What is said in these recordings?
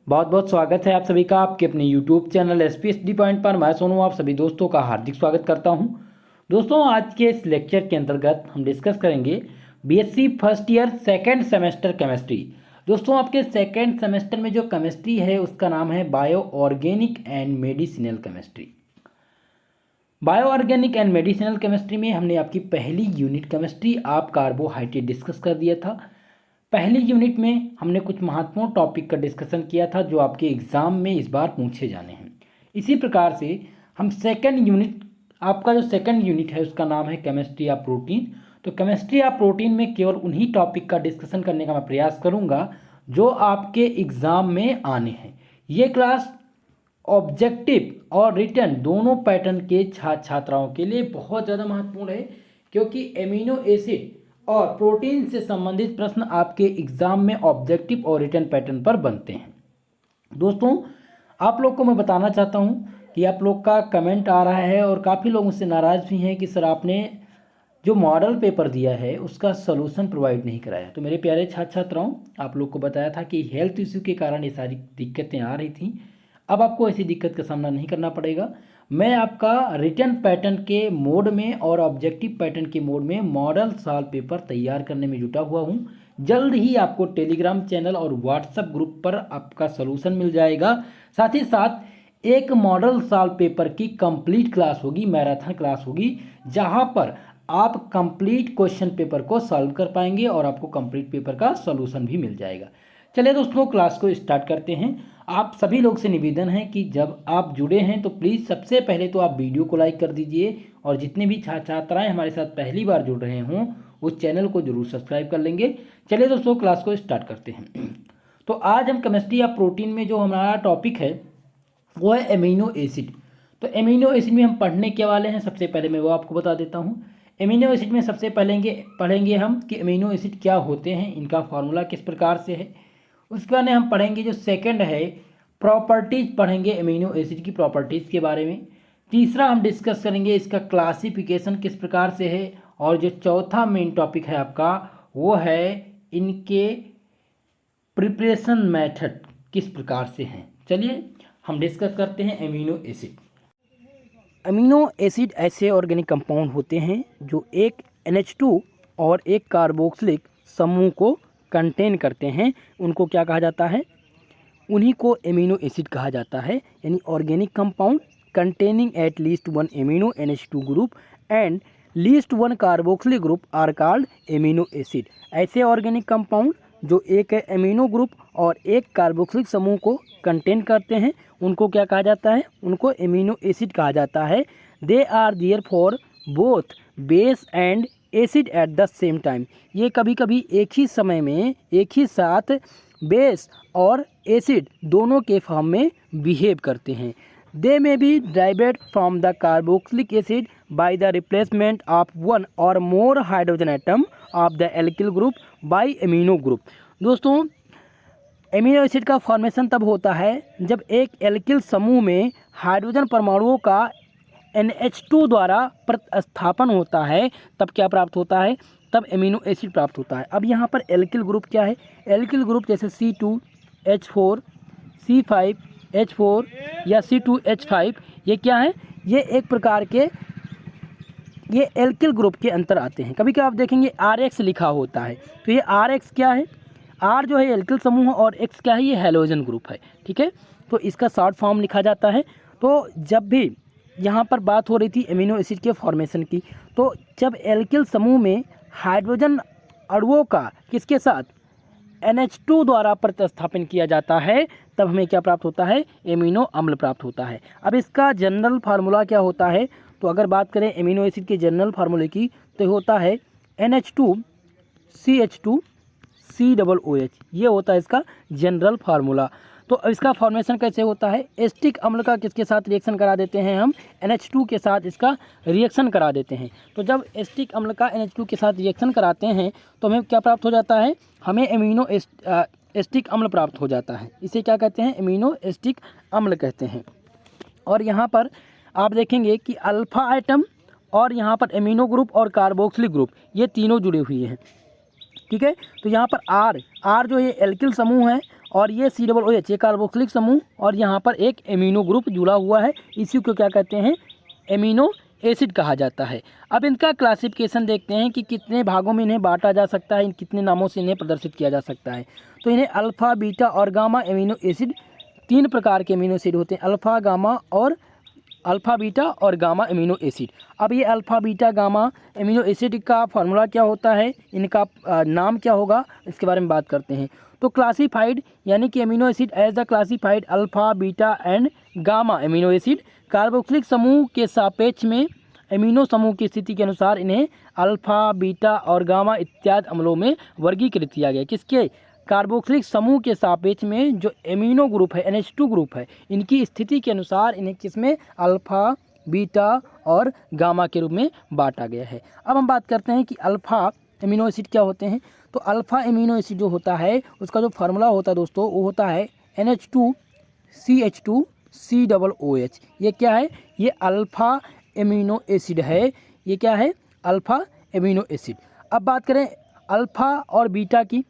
बहुत बहुत स्वागत है आप सभी का आपके अपने YouTube चैनल एसपीएसडी पॉइंट पर। मैं सोनू आप सभी दोस्तों का हार्दिक स्वागत करता हूं। दोस्तों आज के इस लेक्चर के अंतर्गत हम डिस्कस करेंगे BSc first year second semester chemistry. दोस्तों आपके सेकेंड सेमेस्टर में जो केमिस्ट्री है उसका नाम है bio organic and medicinal chemistry. Bio organic and medicinal chemistry में हमने आपकी पहली यूनिट केमिस्ट्री आप कार्बोहाइड्रेट डिस्कस कर दिया था। पहली यूनिट में हमने कुछ महत्वपूर्ण टॉपिक का डिस्कशन किया था जो आपके एग्ज़ाम में इस बार पूछे जाने हैं। इसी प्रकार से हम सेकंड यूनिट, आपका जो सेकंड यूनिट है उसका नाम है केमिस्ट्री ऑफ प्रोटीन। तो केमिस्ट्री ऑफ प्रोटीन में केवल उन्हीं टॉपिक का डिस्कशन करने का मैं प्रयास करूंगा जो आपके एग्ज़ाम में आने हैं। ये क्लास ऑब्जेक्टिव और रिटन दोनों पैटर्न के छात्र छात्राओं के लिए बहुत ज़्यादा महत्वपूर्ण है, क्योंकि एमिनो एसिड और प्रोटीन से संबंधित प्रश्न आपके एग्जाम में ऑब्जेक्टिव और रिटन पैटर्न पर बनते हैं। दोस्तों आप लोग को मैं बताना चाहता हूं कि आप लोग का कमेंट आ रहा है और काफ़ी लोग मुझसे नाराज़ भी हैं कि सर आपने जो मॉडल पेपर दिया है उसका सलूशन प्रोवाइड नहीं कराया। तो मेरे प्यारे छात्र छात्राओं, आप लोग को बताया था कि हेल्थ इश्यू के कारण ये सारी दिक्कतें आ रही थी। अब आपको ऐसी दिक्कत का सामना नहीं करना पड़ेगा। मैं आपका रिटन पैटर्न के मोड में और ऑब्जेक्टिव पैटर्न के मोड में मॉडल सॉल्व पेपर तैयार करने में जुटा हुआ हूं। जल्द ही आपको टेलीग्राम चैनल और व्हाट्सएप ग्रुप पर आपका सलूशन मिल जाएगा। साथ ही साथ एक मॉडल सॉल्व पेपर की कंप्लीट क्लास होगी, मैराथन क्लास होगी, जहां पर आप कंप्लीट क्वेश्चन पेपर को सॉल्व कर पाएंगे और आपको कंप्लीट पेपर का सॉल्यूशन भी मिल जाएगा। चलिए दोस्तों क्लास को स्टार्ट करते हैं। आप सभी लोग से निवेदन है कि जब आप जुड़े हैं तो प्लीज़ सबसे पहले तो आप वीडियो को लाइक कर दीजिए और जितने भी छात्र छात्राएँ हमारे साथ पहली बार जुड़ रहे हों उस चैनल को जरूर सब्सक्राइब कर लेंगे। चलिए दोस्तों क्लास को स्टार्ट करते हैं। तो आज हम केमिस्ट्री ऑफ प्रोटीन में जो हमारा टॉपिक है वो है एमिनो एसिड। तो एमिनो एसिड में हम पढ़ने के वाले हैं। सबसे पहले मैं वो आपको बता देता हूँ। एमिनो एसिड में सबसे पढ़ेंगे हम कि एमिनो एसिड क्या होते हैं, इनका फॉर्मूला किस प्रकार से है। उसके बाद हम पढ़ेंगे जो सेकंड है प्रॉपर्टीज, पढ़ेंगे एमिनो एसिड की प्रॉपर्टीज़ के बारे में। तीसरा हम डिस्कस करेंगे इसका क्लासिफिकेशन किस प्रकार से है। और जो चौथा मेन टॉपिक है आपका वो है इनके प्रिपरेशन मेथड किस प्रकार से हैं। चलिए हम डिस्कस करते हैं एमिनो एसिड। अमीनो एसिड ऐसे ऑर्गेनिक कंपाउंड होते हैं जो एक NH2 और एक कार्बोक्सिलिक समूह को कंटेन करते हैं। उनको क्या कहा जाता है? उन्हीं को एमिनो एसिड कहा जाता है। यानी organic compound containing at least one amino NH2 group and least one carboxylic group are called amino acid. ऐसे ऑर्गेनिक कंपाउंड जो एक एमिनो ग्रुप और एक कार्बोक्सिलिक समूह को कंटेन करते हैं उनको क्या कहा जाता है? उनको एमिनो एसिड कहा जाता है। They are there for both base and acid at the same time. ये कभी कभी एक ही समय में एक ही साथ बेस और एसिड दोनों के फॉर्म में बिहेव करते हैं। They may be derived from the carboxylic acid by the replacement of one or more hydrogen atom of the alkyl group by amino group. दोस्तों एमिनो एसिड का फॉर्मेशन तब होता है जब एक एल्किल समूह में हाइड्रोजन परमाणुओं का NH2 द्वारा प्रतिस्थापन होता है, तब क्या प्राप्त होता है? तब एमिनो एसिड प्राप्त होता है। अब यहाँ पर एल्किल ग्रुप क्या है? एल्किल ग्रुप जैसे C2H4, C5H4 या C2H5, ये क्या है? ये एक प्रकार के ये एल्किल ग्रुप के अंतर आते हैं। कभी कभी आप देखेंगे RX लिखा होता है, तो ये RX क्या है? R जो है एल्किल समूह और X क्या है? ये हैलोजन ग्रुप है। ठीक है, तो इसका शॉर्ट फॉर्म लिखा जाता है। तो जब भी यहाँ पर बात हो रही थी एमिनो एसिड के फॉर्मेशन की, तो जब एल्किल समूह में हाइड्रोजन अणुओं का किसके साथ NH2 द्वारा प्रतिस्थापन किया जाता है तब हमें क्या प्राप्त होता है? एमिनो अम्ल प्राप्त होता है। अब इसका जनरल फार्मूला क्या होता है? तो अगर बात करें एमिनो एसिड के जनरल फार्मूले की तो होता है NH2 CH2 COOH। ये होता है इसका जनरल फार्मूला। तो इसका फॉर्मेशन कैसे होता है? एस्टिक अम्ल का किसके साथ रिएक्शन करा देते हैं हम? NH2 के साथ इसका रिएक्शन करा देते हैं। तो जब एस्टिक अम्ल का NH2 के साथ रिएक्शन कराते हैं तो हमें क्या प्राप्त हो जाता है? हमें एमिनो एस्टिक अम्ल प्राप्त हो जाता है। इसे क्या कहते हैं? एमिनो एस्टिक अम्ल कहते हैं। और यहाँ पर आप देखेंगे कि अल्फा आइटम और यहाँ पर एमिनो ग्रुप और कार्बोक्सिलिक ग्रुप ये तीनों जुड़े हुए हैं। ठीक है, तो यहाँ पर आर जो ये एल्किल समूह है और ये COOH ये कार्बोक्सिलिक समूह और यहाँ पर एक एमिनो ग्रुप जुड़ा हुआ है, इसी को क्या कहते हैं, एमिनो एसिड कहा जाता है। अब इनका क्लासिफिकेशन देखते हैं कि कितने भागों में इन्हें बांटा जा सकता है, कितने नामों से इन्हें प्रदर्शित किया जा सकता है। तो इन्हें अल्फ़ा, बीटा और गामा एमिनो एसिड, 3 प्रकार के एमिनो एसिड होते हैं, अल्फ़ा, गामा और अल्फ़ा, बीटा और गामा एमिनो एसिड। अब ये alpha, beta, gamma amino acid का फार्मूला क्या होता है, इनका नाम क्या होगा, इसके बारे में बात करते हैं। तो क्लासिफाइड यानी कि amino acid as the classified alpha, beta and gamma amino acid, carboxylic समूह के सापेक्ष में एमिनो समूह की स्थिति के अनुसार इन्हें अल्फ़ा, बीटा और गामा इत्यादि अम्लों में वर्गीकृत किया गया। किसके, कार्बोक्सिलिक समूह के सापेक्ष में जो एमिनो ग्रुप है, NH2 ग्रुप है, इनकी स्थिति के अनुसार इन्हें किसमें, अल्फ़ा, बीटा और गामा के रूप में बांटा गया है। अब हम बात करते हैं कि अल्फ़ा एमिनो एसिड क्या होते हैं। तो अल्फ़ा एमिनो एसिड जो होता है उसका जो फार्मूला होता है दोस्तों, वो होता है NH2CH2COOH। ये क्या है, ये अल्फ़ा एमिनो एसिड है, ये क्या है, अल्फ़ा एमिनो एसिड। अब बात करें अल्फ़ा और बीटा की,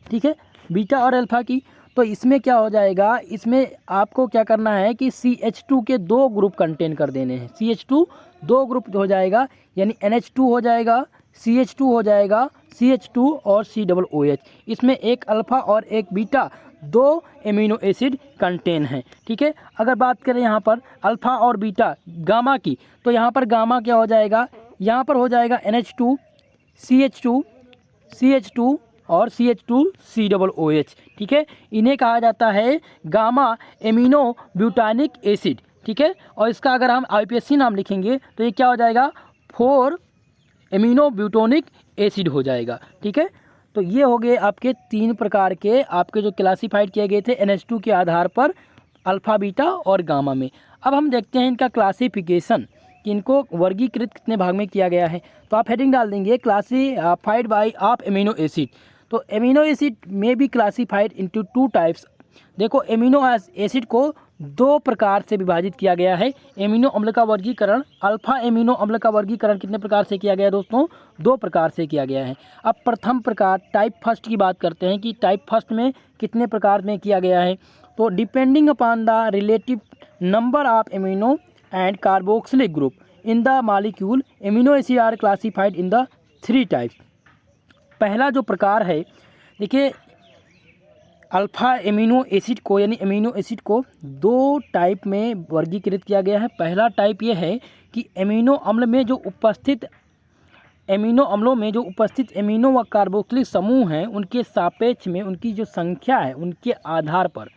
ठीक है, बीटा और अल्फ़ा की, तो इसमें क्या हो जाएगा, इसमें आपको क्या करना है कि CH2 के 2 ग्रुप कंटेन कर देने हैं। CH2 2 ग्रुप हो जाएगा, यानी NH2 हो जाएगा, CH2 हो जाएगा, CH2 और COOH। इसमें एक अल्फ़ा और एक बीटा 2 एमिनो एसिड कंटेन हैं, ठीक है। अगर बात करें यहाँ पर अल्फ़ा और बीटा गामा की, तो यहाँ पर गामा क्या हो जाएगा, यहाँ पर हो जाएगा NH2 CH2 CH2 और CH2COOH, ठीक है। इन्हें कहा जाता है गामा एमिनो ब्यूटानिक एसिड, ठीक है। और इसका अगर हम IUPAC नाम लिखेंगे तो ये क्या हो जाएगा, 4 एमिनो ब्यूटोनिक एसिड हो जाएगा, ठीक है। तो ये हो गए आपके 3 प्रकार के, आपके जो क्लासिफाइड किए गए थे NH2 के आधार पर अल्फ़ा, बीटा और गामा में। अब हम देखते हैं इनका क्लासिफिकेशन कि इनको वर्गीकृत कितने भाग में किया गया है। तो आप हेडिंग डाल देंगे classified by of amino acid. तो एमिनो एसिड में बी क्लासिफाइड इनटू 2 टाइप्स। देखो एमिनो एसिड को 2 प्रकार से विभाजित किया गया है। एमिनो अम्ल का वर्गीकरण, अल्फ़ा एमिनो अम्ल का वर्गीकरण कितने प्रकार से किया गया है दोस्तों, 2 प्रकार से किया गया है। अब प्रथम प्रकार टाइप फर्स्ट की बात करते हैं कि टाइप फर्स्ट में कितने प्रकार में किया गया है। तो depending upon the relative number of amino and carboxylic group in the molecule, amino acid are classified in the 3 types. पहला जो प्रकार है, देखिए अल्फ़ा एमिनो एसिड को यानी एमिनो एसिड को 2 टाइप में वर्गीकृत किया गया है। पहला टाइप ये है कि एमिनो अम्लों में जो उपस्थित एमिनो व कार्बोक्सिलिक समूह हैं, उनके सापेक्ष में उनकी जो संख्या है, उनके आधार पर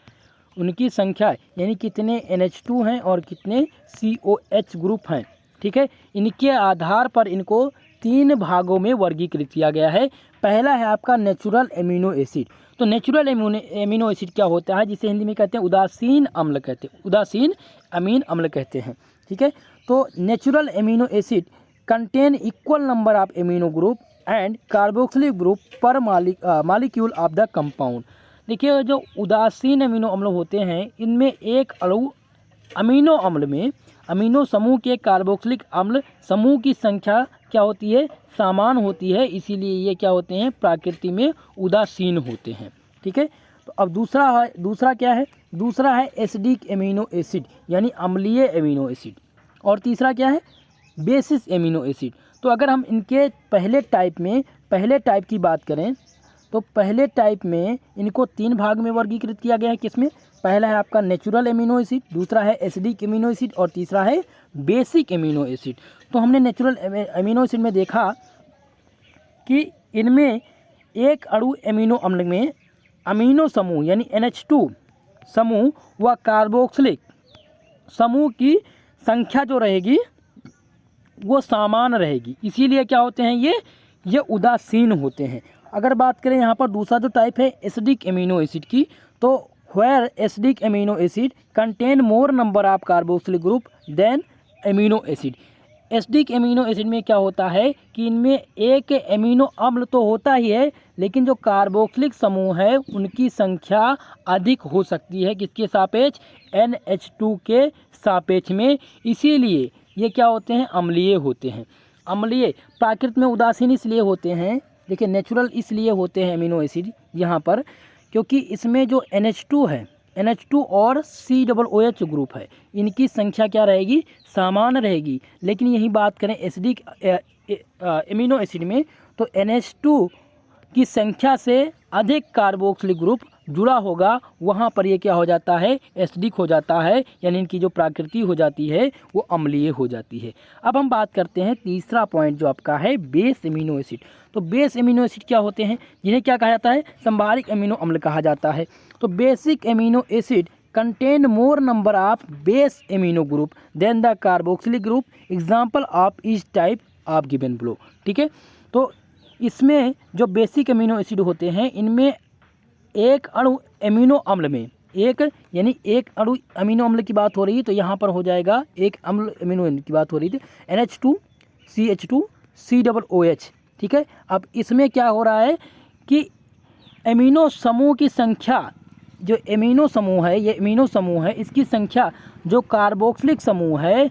उनकी संख्या यानी कितने NH2 हैं और कितने COH ग्रुप हैं, ठीक है, इनके आधार पर इनको 3 भागों में वर्गीकृत किया गया है। पहला है आपका नेचुरल एमिनो एसिड। तो नेचुरल एमिनो एसिड क्या होता है, जिसे हिंदी में कहते हैं उदासीन अम्ल कहते हैं, उदासीन अमीन अम्ल कहते हैं, ठीक है। तो natural amino acid contain equal number of amino group and carboxylic group पर मॉलिक्यूल ऑफ द कंपाउंड। देखिए जो उदासीन अमीनो अम्ल होते हैं, इनमें एक अणु अमीनो अम्ल में अमीनो समूह के कार्बोक्सिलिक अम्ल समूह की संख्या क्या होती है, समान होती है, इसीलिए ये क्या होते हैं, प्रकृति में उदासीन होते हैं, ठीक है। तो अब दूसरा क्या है, दूसरा है एसिडिक एमिनो एसिड यानी अम्लीय एमिनो एसिड, और तीसरा क्या है, बेसिस एमिनो एसिड। तो अगर हम इनके पहले टाइप की बात करें, तो पहले टाइप में इनको 3 भाग में वर्गीकृत किया गया है। किसमें, पहला है आपका नेचुरल एमिनो एसिड, दूसरा है एसिडिक एमिनो एसिड और तीसरा है बेसिक एमिनो एसिड। तो हमने नेचुरल एमिनो एसिड में देखा कि इनमें एक अणु एमिनो अम्ल में अमीनो समूह यानी NH2 समूह व कार्बोक्सिलिक समूह की संख्या जो रहेगी वो समान रहेगी, इसीलिए क्या होते हैं, ये उदासीन होते हैं। अगर बात करें यहाँ पर दूसरा जो टाइप है एसिडिक एमिनो एसिड की, तो where acidic amino acid contain more number of carboxylic group than amino acid। Acidic amino acid में क्या होता है कि इनमें एक एमिनो अम्ल तो होता ही है, लेकिन जो कार्बोक्सिलिक समूह है उनकी संख्या अधिक हो सकती है, किसके सापेक्ष, NH2 के सापेक्ष में, इसीलिए ये क्या होते हैं, अम्लीय होते हैं। अम्लीय प्राकृत में उदासीन इसलिए होते हैं, देखिए नेचुरल इसलिए होते हैं एमिनो एसिड यहाँ पर क्योंकि इसमें जो NH2 है, NH2 और COOH ग्रुप है, इनकी संख्या क्या रहेगी, समान रहेगी। लेकिन यही बात करें एसिडिक एमिनो एसिड में, तो NH2 की संख्या से अधिक कार्बोक्सिलिक ग्रुप जुड़ा होगा, वहाँ पर ये क्या हो जाता है, एसिडिक हो जाता है, यानी इनकी जो प्रकृति हो जाती है वो अम्लीय हो जाती है। अब हम बात करते हैं तीसरा पॉइंट जो आपका है बेस एमिनो एसिड। तो बेस एमिनो एसिड क्या होते हैं, जिन्हें क्या कहा जाता है, संभारिक एमिनो अम्ल कहा जाता है। तो basic amino acid contain more number of base amino group than the carboxylic group, example of each type of given below. ठीक है, तो इसमें जो बेसिक एमिनो एसिड होते हैं, इनमें एक अणु एमिनो अम्ल में यानी एक अणु अमीनो अम्ल की बात हो रही है, तो यहाँ पर हो जाएगा एक अम्ल एमिनो की बात हो रही थी, NH2 CH2 COOH। ठीक है, अब इसमें क्या हो रहा है कि एमिनो समूह की संख्या, जो एमिनो समूह है, ये एमिनो समूह है, इसकी संख्या जो कार्बोक्सिलिक समूह है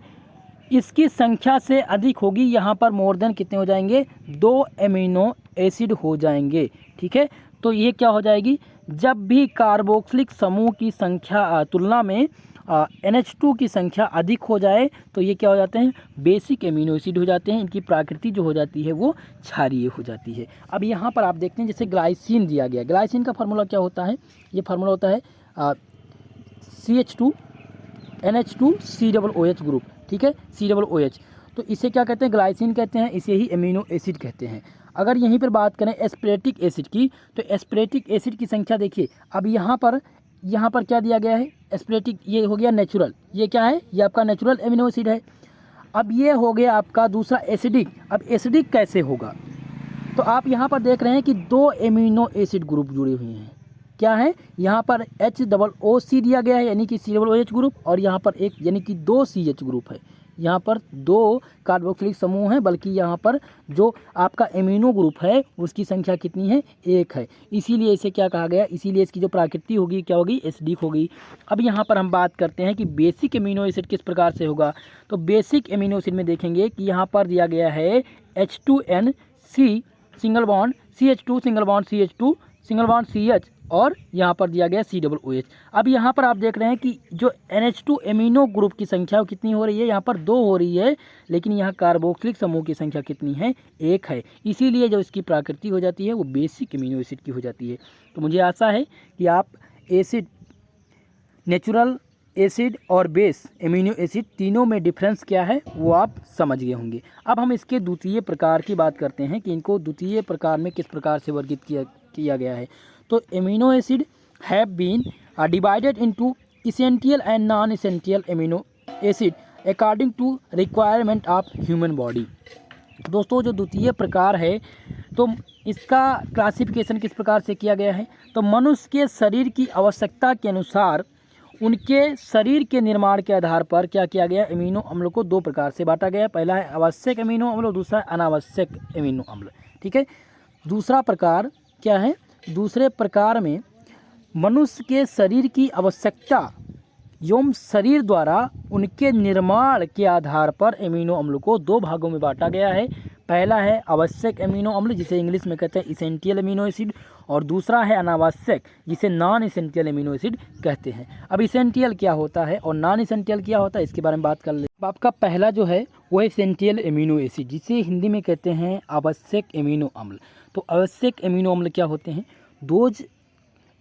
इसकी संख्या से अधिक होगी। यहाँ पर मोर देन कितने हो जाएंगे, 2 एमिनो एसिड हो जाएंगे। ठीक है, तो ये क्या हो जाएगी, जब भी कार्बोक्सिलिक समूह की संख्या तुलना में NH2 की संख्या अधिक हो जाए तो ये क्या हो जाते हैं, बेसिक एमिनो एसिड हो जाते हैं। इनकी प्रकृति जो हो जाती है वो क्षारीय हो जाती है। अब यहाँ पर आप देखते हैं जैसे ग्लाइसिन दिया गया, ग्लाइसिन का फार्मूला क्या होता है, ये फार्मूला होता है CH2 NH2 COOH ग्रुप। ठीक है, COOH, तो इसे क्या कहते हैं, ग्लाइसिन कहते हैं, इसे ही एमिनो एसिड कहते हैं। अगर यहीं पर बात करें एस्पेरेटिक एसिड की, तो एस्पेरेटिक एसिड की संख्या देखिए, अब यहाँ पर क्या दिया गया है, एस्पेरेटिक, ये हो गया नेचुरल, ये क्या है, ये आपका नेचुरल एमिनो एसिड है। अब ये हो गया आपका दूसरा एसिडिक। अब एसिडिक कैसे होगा, तो आप यहाँ पर देख रहे हैं कि 2 एमिनो एसिड ग्रुप जुड़े हुए हैं। क्या है, यहाँ पर HOOC दिया गया है यानी कि COOH ग्रुप, और यहाँ पर एक यानी कि 2 CH ग्रुप है। यहाँ पर 2 कार्बोक्सिलिक समूह हैं, बल्कि यहाँ पर जो आपका एमिनो ग्रुप है उसकी संख्या कितनी है, 1 है। इसीलिए इसे क्या कहा गया, इसीलिए इसकी जो प्रकृति होगी क्या होगी, एसिडिक होगी। अब यहाँ पर हम बात करते हैं कि बेसिक एमिनो एसिड किस प्रकार से होगा। तो बेसिक एमिनो एसिड में देखेंगे कि यहाँ पर दिया गया है H2NC single bond CH2 single bond CH2 single bond CH, और यहाँ पर दिया गया COOH। अब यहाँ पर आप देख रहे हैं कि जो NH2 एमिनो ग्रुप की संख्या कितनी हो रही है, यहाँ पर 2 हो रही है, लेकिन यहाँ कार्बोक्सिलिक समूह की संख्या कितनी है, 1 है। इसीलिए जो इसकी प्रकृति हो जाती है वो बेसिक एमिनो एसिड की हो जाती है। तो मुझे आशा है कि आप एसिड, नेचुरल एसिड और बेस एमिनो एसिड तीनों में डिफरेंस क्या है वो आप समझ गए होंगे। अब हम इसके द्वितीय प्रकार की बात करते हैं कि इनको द्वितीय प्रकार में किस प्रकार से वर्गीकृत किया गया है। तो amino acid have been divided into essential and non essential amino acid according to requirement of human body. दोस्तों, जो द्वितीय प्रकार है तो इसका क्लासिफिकेशन किस प्रकार से किया गया है, तो मनुष्य के शरीर की आवश्यकता के अनुसार उनके शरीर के निर्माण के आधार पर क्या किया गया, एमिनो अम्ल को 2 प्रकार से बांटा गया है। पहला है आवश्यक एमिनो अम्ल और दूसरा अनावश्यक एमिनो अम्ल। ठीक है, दूसरा प्रकार क्या है, दूसरे प्रकार में मनुष्य के शरीर की आवश्यकता एवं शरीर द्वारा उनके निर्माण के आधार पर एमिनो अम्ल को 2 भागों में बांटा गया है। पहला है आवश्यक एमिनो अम्ल जिसे इंग्लिश में कहते हैं इसेंशियल एमिनो एसिड, और दूसरा है अनावश्यक जिसे नॉन इसेंशियल एमिनो एसिड कहते हैं। अब इसेंशियल क्या होता है और नॉन इसेंशियल क्या होता है इसके बारे में बात कर लेते हैं। आपका पहला जो है वो इसेंशियल एमिनो एसिड जिसे हिंदी में कहते हैं आवश्यक एमिनो अम्ल। तो आवश्यक एमिनो अम्ल क्या होते हैं, those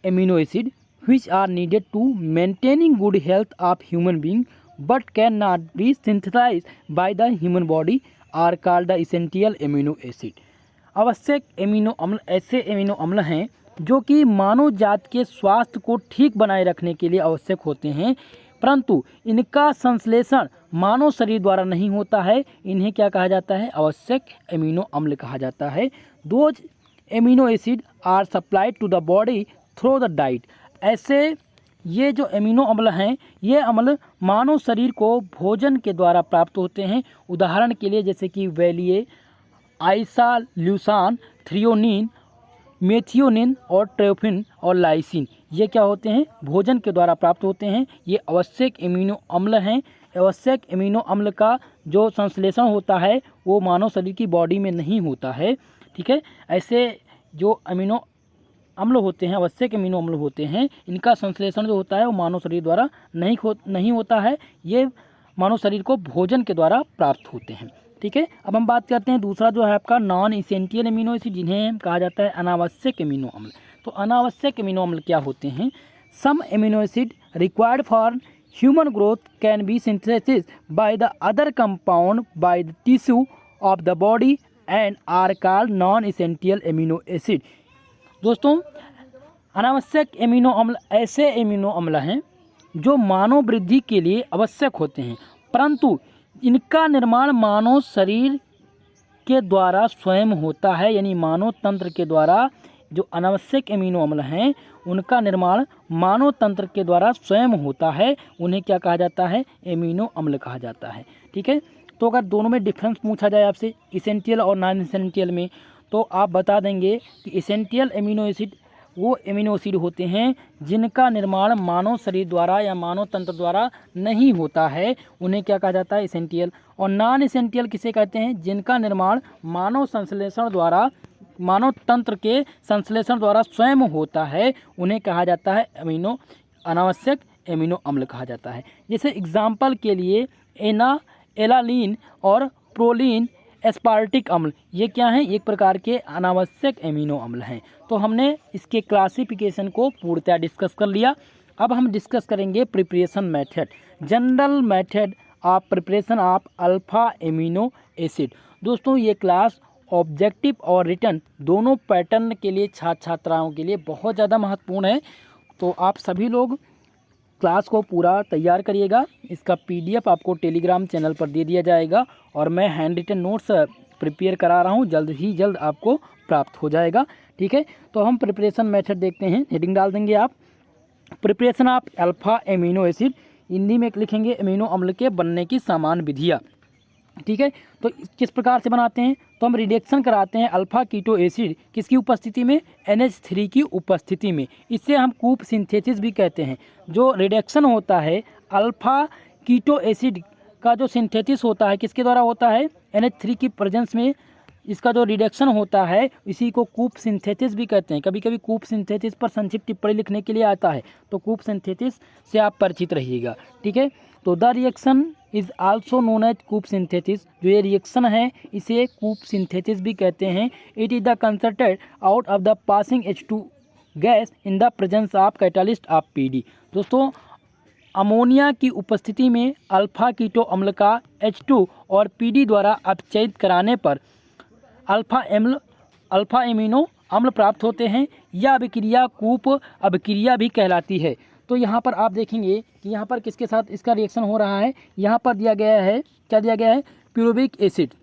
amino acid which are needed to maintaining good health of human being but cannot be synthesized by the human body are called the essential amino acid। आवश्यक एमिनो अम्ल ऐसे एमिनो अम्ल हैं जो कि मानव जात के स्वास्थ्य को ठीक बनाए रखने के लिए आवश्यक होते हैं, परंतु इनका संश्लेषण मानव शरीर द्वारा नहीं होता है। इन्हें क्या कहा जाता है, आवश्यक एमिनो अम्ल कहा जाता है। Those amino acid are supplied to the body through the diet. ऐसे ये जो एमिनो अम्ल हैं ये अम्ल मानव शरीर को भोजन के द्वारा प्राप्त होते हैं। उदाहरण के लिए जैसे कि वैलिए, आइसोल्यूसान, थ्रियोनिन, मेथियोनिन और ट्रोफिन और लाइसिन, ये क्या होते हैं, भोजन के द्वारा प्राप्त होते हैं। ये आवश्यक एमिनो अम्ल हैं। आवश्यक एमिनो अम्ल का जो संश्लेषण होता है वो मानव शरीर की बॉडी में नहीं होता है। ठीक है, ऐसे जो एमिनो अम्ल होते हैं, आवश्यक अमीनो अम्ल होते हैं, इनका संश्लेषण जो होता है वो मानव शरीर द्वारा नहीं होता है। ये मानव शरीर को भोजन के द्वारा प्राप्त होते हैं। ठीक है, अब हम बात करते हैं दूसरा जो है आपका नॉन इसेंशियल अमीनो एसिड, जिन्हें कहा जाता है अनावश्यक अमीनो अम्ल। तो अनावश्यक अमीनो अम्ल क्या होते हैं? Some amino acid required for human growth can be synthesis by the other compound by the tissue of the body and are called non essential amino acid. दोस्तों, अनावश्यक अमीनो अम्ल ऐसे अमीनो अम्ल हैं जो मानव वृद्धि के लिए आवश्यक होते हैं, परंतु इनका निर्माण मानव शरीर के द्वारा स्वयं होता है। यानी मानव तंत्र के द्वारा जो अनावश्यक अमीनो अम्ल हैं उनका निर्माण मानव तंत्र के द्वारा स्वयं होता है। उन्हें क्या कहा जाता है? अमीनो अम्ल कहा जाता है। ठीक है, तो अगर दोनों में डिफरेंस पूछा जाए आपसे इसेंशियल और नॉन इसेंशियल में, तो आप बता देंगे कि इसेंशियल अमीनो एसिड वो अमीनो एसिड होते हैं जिनका निर्माण मानव शरीर द्वारा या मानव तंत्र द्वारा नहीं होता है, उन्हें क्या कहा जाता है? इसेंशियल। और नॉन इसेंशियल किसे कहते हैं? जिनका निर्माण मानव संश्लेषण द्वारा, मानव तंत्र के संश्लेषण द्वारा स्वयं होता है, उन्हें कहा जाता है अनावश्यक अमीनो अम्ल कहा जाता है। जैसे एग्जाम्पल के लिए एलानीन और प्रोलीन एस्पार्टिक अम्ल, ये क्या हैं? एक प्रकार के अनावश्यक अमीनो अम्ल हैं। तो हमने इसके क्लासिफिकेशन को पूर्णतः डिस्कस कर लिया। अब हम डिस्कस करेंगे preparation method, general method of preparation of alpha amino acid. दोस्तों, ये क्लास ऑब्जेक्टिव और रिटन दोनों पैटर्न के लिए छात्र छात्राओं के लिए बहुत ज़्यादा महत्वपूर्ण है। तो आप सभी लोग क्लास को पूरा तैयार करिएगा। इसका पीडीएफ आपको टेलीग्राम चैनल पर दे दिया जाएगा और मैं हैंड रिटन नोट्स प्रिपेयर करा रहा हूँ, जल्द ही जल्द आपको प्राप्त हो जाएगा। ठीक है, तो हम प्रिपरेशन मेथड देखते हैं। हेडिंग डाल देंगे आप, preparation of alpha amino acid, Hindi में लिखेंगे अमीनो अम्ल के बनने की सामान्य विधियाँ। ठीक है, तो किस प्रकार से बनाते हैं? तो हम रिडक्शन कराते हैं अल्फा कीटो एसिड किसकी उपस्थिति में? NH3 की उपस्थिति में। इसे हम कूप सिंथेसिस भी कहते हैं। जो रिडक्शन होता है अल्फा कीटो एसिड का, जो सिंथेसिस होता है किसके द्वारा होता है? NH3 की प्रेजेंस में इसका जो रिडक्शन होता है इसी को कूप सिंथेसिस भी कहते हैं। कभी कभी कूप सिंथेसिस पर संक्षिप्त टिप्पणी लिखने के लिए आता है, तो कूप सिंथेसिस से आप परिचित रहिएगा। ठीक है, तो the reaction is also known as coop synthesis. जो ये रिएक्शन है इसे कूप सिंथेसिस भी कहते हैं। It is the concentrated out of the passing H2 gas in the presence of catalyst of PD। दोस्तों, अमोनिया की उपस्थिति में अल्फा कीटो अम्ल का H2 और PD द्वारा अपचयित कराने पर अल्फा अमीनो अम्ल प्राप्त होते हैं। यह अभिक्रिया कूप अभिक्रिया भी कहलाती है। तो यहाँ पर आप देखेंगे कि यहाँ पर किसके साथ इसका रिएक्शन हो रहा है? यहाँ पर दिया गया है, क्या दिया गया है? प्यूरुबिक एसिड।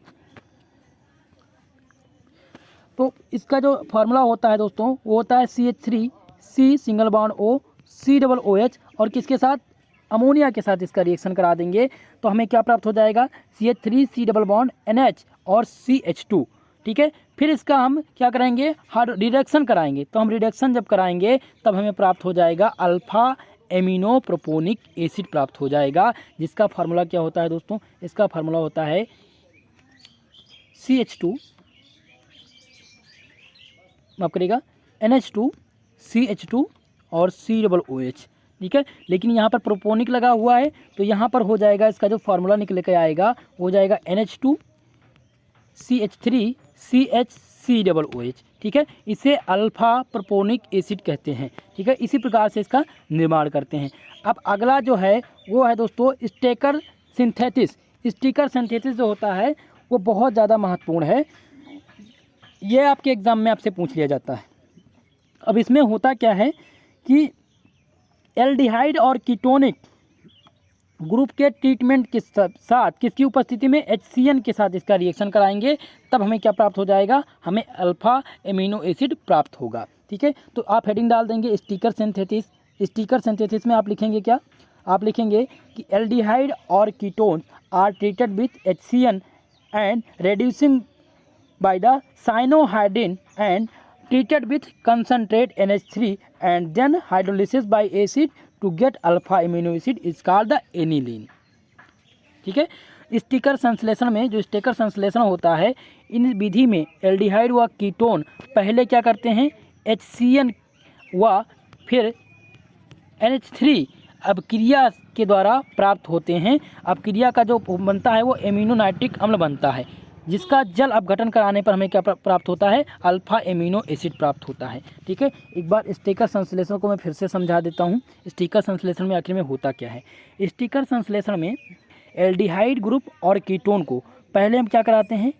तो इसका जो फार्मूला होता है दोस्तों वो होता है CH3C single bond O COOH, और किसके साथ? अमोनिया के साथ इसका रिएक्शन करा देंगे तो हमें क्या प्राप्त हो जाएगा? CH3C डबल बॉन्ड NH और CH2। ठीक है, फिर इसका हम क्या कराएंगे? रिडक्शन कराएंगे। तो हम रिडक्शन जब कराएंगे तब हमें प्राप्त हो जाएगा अल्फा एमिनो प्रोपोनिक एसिड प्राप्त हो जाएगा, जिसका फार्मूला क्या होता है दोस्तों? इसका फार्मूला होता है CH2 माफ करिएगा NH2 CH2 और COOH। ठीक है, लेकिन यहाँ पर प्रोपोनिक लगा हुआ है तो यहाँ पर हो जाएगा, इसका जो फार्मूला निकल के आएगा हो जाएगा NH2 CH3 CHCOOH। ठीक है, इसे अल्फा प्रोपोनिक एसिड कहते हैं। ठीक है, इसी प्रकार से इसका निर्माण करते हैं। अब अगला जो है वो है दोस्तों स्टेकर सिंथेसिस। स्टिकर सिंथेसिस जो होता है वो बहुत ज़्यादा महत्वपूर्ण है। ये आपके एग्ज़ाम में आपसे पूछ लिया जाता है। अब इसमें होता क्या है कि एल्डिहाइड और कीटोनिक ग्रुप के ट्रीटमेंट के साथ किसकी उपस्थिति में? HCN के साथ इसका रिएक्शन कराएंगे, तब हमें क्या प्राप्त हो जाएगा? हमें अल्फा एमिनो एसिड प्राप्त होगा। ठीक है, तो आप हेडिंग डाल देंगे स्टिकर सिंथेसिस। स्टिकर सिंथेसिस में आप लिखेंगे क्या? आप लिखेंगे कि एल्डिहाइड और ketone are treated with HCN and reducing by the cyanohydrin and treated with concentrate NH3 and then hydrolysis by acid to get alpha amino acid is called the aniline। ठीक है, स्टिकर संश्लेषण में जो sticker संश्लेषण होता है इन विधि में aldehyde व कीटोन पहले क्या करते हैं? HCN व फिर NH3 अपक्रिया के द्वारा प्राप्त होते हैं। अपक्रिया का जो बनता है वो एमिनो नाइट्रिक अम्ल बनता है, जिसका जल अपघटन कराने पर हमें क्या प्राप्त होता है, अल्फा एमिनो एसिड प्राप्त होता है। ठीक है, एक बार स्टिकर संश्लेषण को मैं फिर से समझा देता हूँ। स्टिकर संश्लेषण में आखिर में होता क्या है। स्टिकर संश्लेषण में एल्डिहाइड ग्रुप और कीटोन को पहले हम क्या कराते हैं,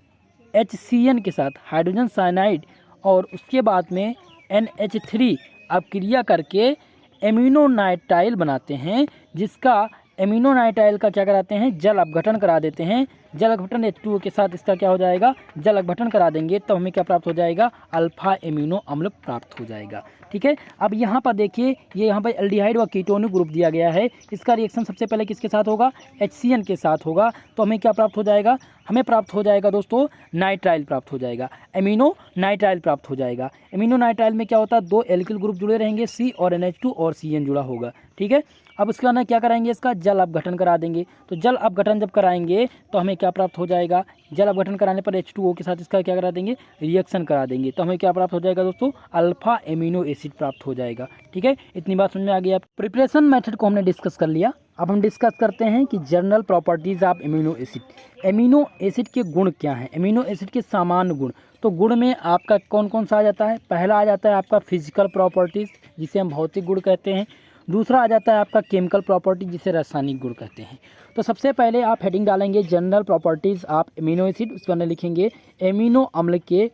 HCN के साथ हाइड्रोजन साइनाइड और उसके बाद में NH3 अपक्रिया करके एमिनो नाइट्राइल बनाते हैं, जिसका एमिनो नाइट्राइल का क्या कराते हैं, जल अपघटन करा देते हैं। जल अपघटन H2O के साथ इसका क्या हो जाएगा, जल अपघटन करा देंगे तो हमें क्या प्राप्त हो जाएगा, अल्फा एमिनो अम्ल प्राप्त हो जाएगा। ठीक है, अब यहाँ पर देखिए, ये यहाँ पर एल्डिहाइड व कीटोनिक ग्रुप दिया गया है। इसका रिएक्शन सबसे पहले किसके साथ होगा, HCN के साथ होगा। तो हमें क्या प्राप्त हो जाएगा, हमें प्राप्त हो जाएगा दोस्तों नाइट्राइल प्राप्त हो जाएगा, एमिनो नाइट्राइल प्राप्त हो जाएगा। एमिनो नाइट्राइल में क्या होता है, 2 एल्किल ग्रुप जुड़े रहेंगे, C और NH2 और CN जुड़ा होगा। ठीक है, अब उसके बाद क्या कराएंगे, इसका जल अपघटन करा देंगे। तो जल अपघटन जब कराएंगे तो हमें क्या प्राप्त हो जाएगा, जल अपघटन कराने पर H2O के साथ इसका क्या करा देंगे, रिएक्शन करा देंगे। तो हमें क्या प्राप्त हो जाएगा दोस्तों, अल्फा एमिनो एसिड प्राप्त हो जाएगा। ठीक है, इतनी बात समझ में आ गई। आप प्रिपरेशन मेथड को हमने डिस्कस कर लिया। अब हम डिस्कस करते हैं कि general properties of amino acid. Amino acid के गुण क्या हैं, एमिनो एसिड के सामान्य गुण। तो गुण में आपका कौन कौन सा आ जाता है, पहला आ जाता है आपका फिजिकल प्रॉपर्टीज़, जिसे हम भौतिक गुण कहते हैं। दूसरा आ जाता है आपका केमिकल प्रॉपर्टी, जिसे रासायनिक गुण कहते हैं। तो सबसे पहले आप हेडिंग डालेंगे general properties of amino acid, उसके अंदर लिखेंगे एमिनो अम्ल के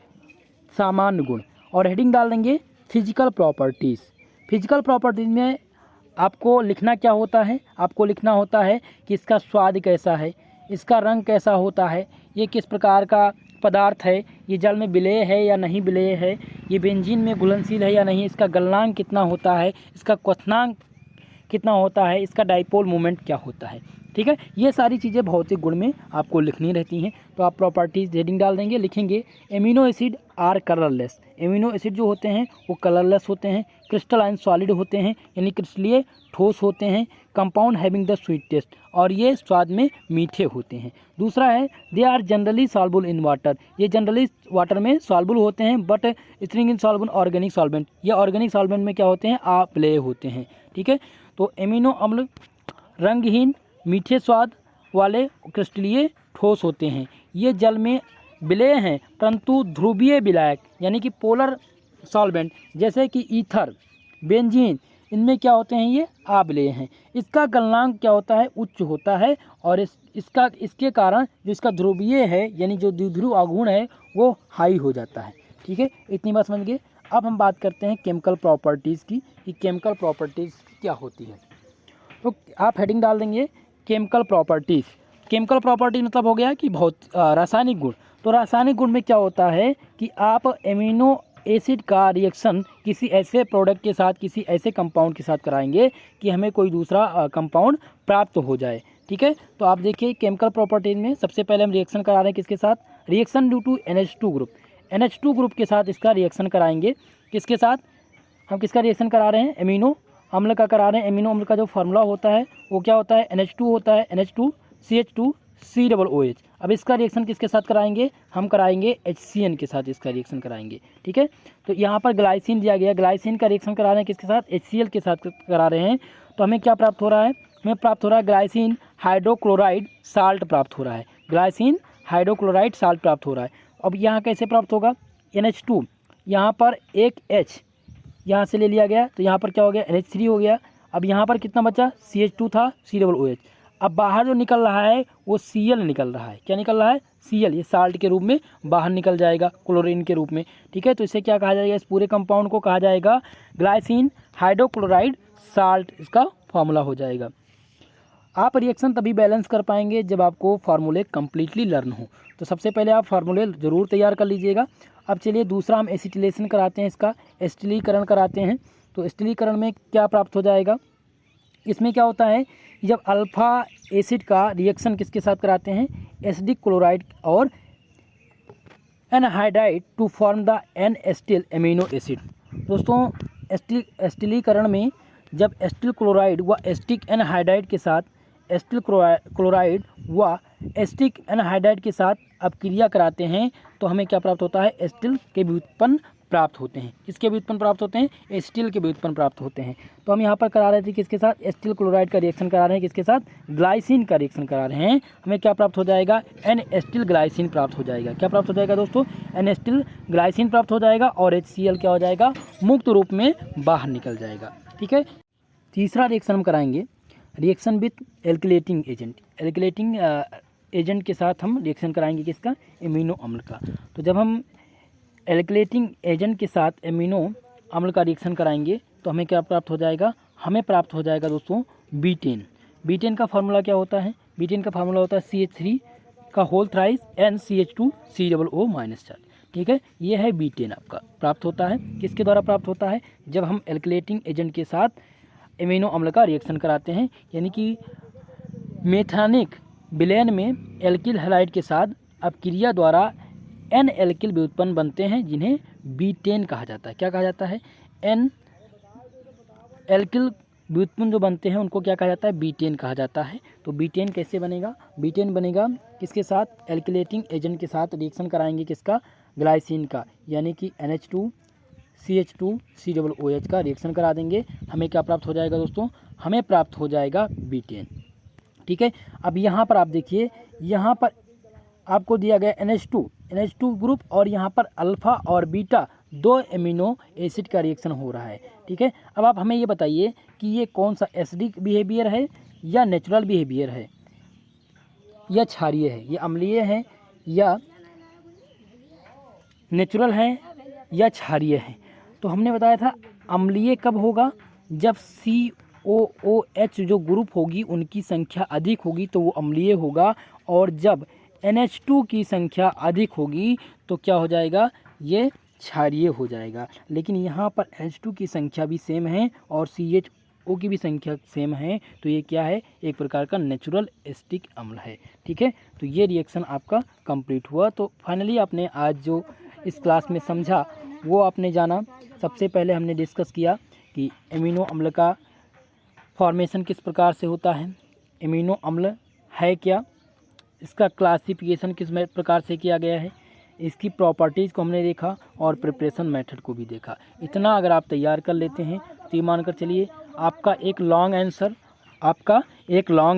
सामान्य गुण, और हेडिंग डाल देंगे फिजिकल प्रॉपर्टीज़। फिजिकल प्रॉपर्टीज़ में आपको लिखना क्या होता है, आपको लिखना होता है कि इसका स्वाद कैसा है, इसका रंग कैसा होता है, ये किस प्रकार का पदार्थ है, ये जल में विलेय है या नहीं विलेय है, ये बेंजीन में घुलनशील है या नहीं, इसका गलनांक कितना होता है, इसका क्वथनांक कितना होता है, इसका डाइपोल मोमेंट क्या होता है। ठीक है, ये सारी चीज़ें भौतिक गुण में आपको लिखनी रहती हैं। तो आप प्रॉपर्टीज हेडिंग डाल देंगे, लिखेंगे amino acid are colourless. Amino acid जो होते हैं वो कलरलेस होते हैं, क्रिस्टलाइन सॉलिड होते हैं यानी क्रिस्टलीय ठोस होते हैं, compound having the sweet taste, और ये स्वाद में मीठे होते हैं। दूसरा है they are generally soluble in water, ये जनरली वाटर में सॉल्युबल होते हैं, but string in soluble organic solvent, ये ऑर्गेनिक सॉल्वेंट में क्या होते हैं, अप्लेय होते हैं। ठीक है, तो एमिनो अम्ल रंगहीन मीठे स्वाद वाले क्रिस्टलीय ठोस होते हैं, ये जल में विलेय हैं, परंतु ध्रुवीय विलायक यानी कि पोलर सॉल्वेंट जैसे कि ईथर, बेंजीन, इनमें क्या होते हैं, ये अविलेय हैं। इसका गलनांक क्या होता है, उच्च होता है, और इसके कारण जो इसका ध्रुवीय है यानी जो द्विध्रुव आघूर्ण है वो हाई हो जाता है। ठीक है, इतनी बात समझ गए। अब हम बात करते हैं केमिकल प्रॉपर्टीज़ की, कि केमिकल प्रॉपर्टीज़ क्या होती है। तो आप हेडिंग डाल देंगे केमिकल प्रॉपर्टीज़। केमिकल प्रॉपर्टी मतलब हो गया कि रासायनिक गुण। तो रासायनिक गुण में क्या होता है कि आप एमिनो एसिड का रिएक्शन किसी ऐसे प्रोडक्ट के साथ, किसी ऐसे कंपाउंड के साथ कराएंगे कि हमें कोई दूसरा कंपाउंड प्राप्त हो जाए। ठीक है, तो आप देखिए केमिकल प्रॉपर्टीज में सबसे पहले हम रिएक्शन करा रहे हैं किसके साथ, reaction due to NH2 group. NH2 group के साथ इसका रिएक्शन कराएंगे। किसके साथ, हम किसका रिएक्शन करा रहे हैं, एमिनो अम्ल का करा रहे हैं। एमिनो अम्ल का जो फार्मूला होता है वो क्या होता है, NH2 होता है, NH2CH2COOH। अब इसका रिएक्शन किसके साथ कराएंगे, हम कराएंगे HCN के साथ इसका रिएक्शन कराएंगे। ठीक है, तो यहाँ पर ग्लाइसिन दिया गया, ग्लाइसिन का रिएक्शन करा रहे हैं किसके साथ, HCl के साथ करा रहे हैं। तो हमें क्या प्राप्त हो रहा है, हमें प्राप्त हो रहा है ग्लाइसिन हाइड्रोक्लोराइड साल्ट प्राप्त हो रहा है, ग्लाइसिन हाइड्रोक्लोराइड साल्ट प्राप्त हो रहा है। अब यहाँ कैसे प्राप्त होगा, NH2 यहाँ पर एक H यहाँ से ले लिया गया, तो यहाँ पर क्या हो गया, NH3 हो गया। अब यहाँ पर कितना बचा, CH2 था, COOH। अब बाहर जो निकल रहा है वो Cl निकल रहा है, क्या निकल रहा है, Cl, ये साल्ट के रूप में बाहर निकल जाएगा, क्लोरीन के रूप में। ठीक है, तो इसे क्या कहा जाएगा, इस पूरे कंपाउंड को कहा जाएगा ग्लाइसिन हाइड्रोक्लोराइड साल्ट, इसका फार्मूला हो जाएगा। आप रिएक्शन तभी बैलेंस कर पाएंगे जब आपको फार्मूले कम्प्लीटली लर्न हो। तो सबसे पहले आप फार्मूले ज़रूर तैयार कर लीजिएगा। अब चलिए दूसरा हम एसिटिलेशन कराते हैं, इसका एसिटिलीकरण कराते हैं। तो एसिटिलीकरण में क्या प्राप्त हो जाएगा, इसमें क्या होता है, जब अल्फ़ा एसिड का रिएक्शन किसके साथ कराते हैं, एसिडिक क्लोराइड और anhydride to form the N acetyl amino acid. दोस्तों एसिटिलीकरण में जब एसिटिल क्लोराइड व एसिटिक एनहाइड्राइड के साथ एसिटिल क्लोराइड व एसिटिक एनहाइड्राइड के साथ अपक्रिया कराते हैं तो हमें क्या प्राप्त होता है, एसिटिल के व्युत्पन्न प्राप्त होते हैं। किसके व्युत्पन्न प्राप्त होते हैं? एसिटिल के व्युत्पन्न प्राप्त होते हैं। तो हम यहाँ पर करा रहे थे किसके साथ? एसिटिल क्लोराइड का रिएक्शन करा रहे हैं, किसके साथ? ग्लाइसिन का रिएक्शन करा रहे हैं। हमें क्या प्राप्त हो जाएगा? एन एसिटिल ग्लाइसिन प्राप्त हो जाएगा। क्या प्राप्त हो जाएगा दोस्तों? एन एसिटिल ग्लाइसिन प्राप्त हो जाएगा और HCl क्या हो जाएगा? मुक्त रूप में बाहर निकल जाएगा। ठीक है। तीसरा रिएक्शन हम कराएंगे रिएक्शन विथ एल्किलेटिंग एजेंट। एल्किलेटिंग एजेंट के साथ हम रिएक्शन कराएंगे किसका? एमिनो अम्ल का। तो जब हम एल्किलेटिंग एजेंट के साथ एमिनो अम्ल का रिएक्शन कराएंगे तो हमें क्या प्राप्त हो जाएगा? हमें प्राप्त हो जाएगा दोस्तों बीटेन। बीटेन का फार्मूला क्या होता है? बीटेन का फार्मूला होता है CH3 का होल थ्राइस NCH2COO-4। ठीक है, ये है बीटेन आपका प्राप्त होता है। किसके द्वारा प्राप्त होता है? जब हम एल्किलेटिंग एजेंट के साथ एमिनो अम्ल का रिएक्शन कराते हैं, यानी कि मेथानिक विलयन में एल्किल हैलाइड के साथ अपक्रिया द्वारा एन एल्किल व्युत्पन्न बनते हैं जिन्हें बीटेन कहा जाता है। क्या कहा जाता है? एन एल्किल व्युत्पन्न जो बनते हैं उनको क्या कहा जाता है? बीटेन कहा जाता है। तो बीटेन कैसे बनेगा? बीटेन बनेगा किसके साथ? एल्किलेटिंग एजेंट के साथ रिएक्शन कराएंगे किसका? ग्लाइसिन का, यानी कि NH2CH2COOH का रिएक्शन करा देंगे। हमें क्या प्राप्त हो जाएगा दोस्तों? हमें प्राप्त हो जाएगा बीटेन। ठीक है। अब यहाँ पर आप देखिए, यहाँ पर आपको दिया गया NH2 ग्रुप और यहाँ पर अल्फ़ा और बीटा 2 एमिनो एसिड का रिएक्शन हो रहा है। ठीक है। अब आप हमें ये बताइए कि ये कौन सा एसिडिक बिहेवियर है या नेचुरल बिहेवियर है या क्षारीय है? ये अम्लीय है या नेचुरल है या क्षारीय है? तो हमने बताया था अम्लीय कब होगा? जब COOH जो ग्रुप होगी उनकी संख्या अधिक होगी तो वो अम्लीय होगा, और जब NH2 की संख्या अधिक होगी तो क्या हो जाएगा? ये क्षारीय हो जाएगा। लेकिन यहाँ पर H2 की संख्या भी सेम है और CHO की भी संख्या सेम है, तो ये क्या है? एक प्रकार का नेचुरल एसिटिक अम्ल है। ठीक है। तो ये रिएक्शन आपका कंप्लीट हुआ। तो फाइनली आपने आज जो इस क्लास में समझा वो आपने जाना। सबसे पहले हमने डिस्कस किया कि एमिनो अम्ल का फॉर्मेशन किस प्रकार से होता है, एमिनो अम्ल है क्या, इसका क्लासिफिकेशन किस प्रकार से किया गया है, इसकी प्रॉपर्टीज़ को हमने देखा और प्रिपरेशन मेथड को भी देखा। इतना अगर आप तैयार कर लेते हैं तो ये मानकर चलिए आपका एक लॉन्ग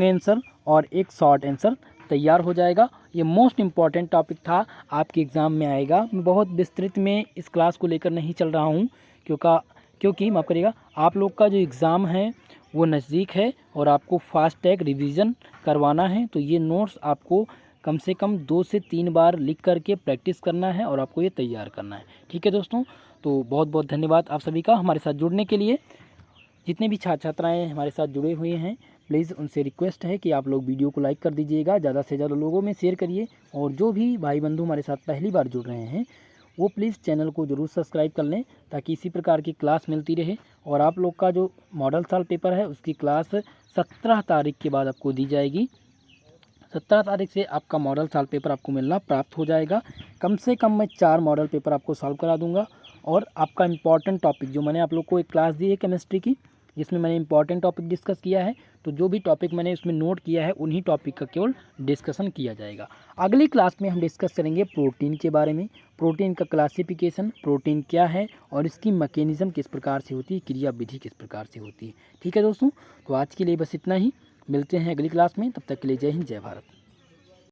आंसर और एक शॉर्ट आंसर तैयार हो जाएगा। ये मोस्ट इम्पॉर्टेंट टॉपिक था, आपके एग्ज़ाम में आएगा। मैं बहुत विस्तृत में इस क्लास को लेकर नहीं चल रहा हूँ क्योंकि माफ़ करिएगा, आप लोग का जो एग्ज़ाम है वो नज़दीक है और आपको फास्ट टैग रिवीजन करवाना है। तो ये नोट्स आपको कम से कम 2 से 3 बार लिख करके प्रैक्टिस करना है और आपको ये तैयार करना है। ठीक है दोस्तों, तो बहुत बहुत धन्यवाद आप सभी का हमारे साथ जुड़ने के लिए। जितने भी छात्र छात्राएँ हमारे साथ जुड़े हुए हैं, प्लीज़ उनसे रिक्वेस्ट है कि आप लोग वीडियो को लाइक कर दीजिएगा, ज़्यादा से ज़्यादा लोगों में शेयर करिए। और जो भी भाई बंधु हमारे साथ पहली बार जुड़ रहे हैं वो प्लीज़ चैनल को ज़रूर सब्सक्राइब कर लें ताकि इसी प्रकार की क्लास मिलती रहे। और आप लोग का जो मॉडल साल पेपर है उसकी क्लास 17 तारीख के बाद आपको दी जाएगी। 17 तारीख से आपका मॉडल साल पेपर आपको मिलना प्राप्त हो जाएगा। कम से कम मैं 4 मॉडल पेपर आपको सॉल्व करा दूंगा। और आपका इम्पॉर्टेंट टॉपिक जो मैंने आप लोग को एक क्लास दी है केमिस्ट्री की, जिसमें मैंने इंपॉर्टेंट टॉपिक डिस्कस किया है, तो जो भी टॉपिक मैंने उसमें नोट किया है उन्हीं टॉपिक का केवल डिस्कशन किया जाएगा। अगली क्लास में हम डिस्कस करेंगे प्रोटीन के बारे में, प्रोटीन का क्लासिफिकेशन, प्रोटीन क्या है और इसकी मैकेनिज्म किस प्रकार से होती है, क्रिया विधि किस प्रकार से होती है। ठीक है दोस्तों, तो आज के लिए बस इतना ही। मिलते हैं अगली क्लास में, तब तक के लिए जय हिंद, जय भारत।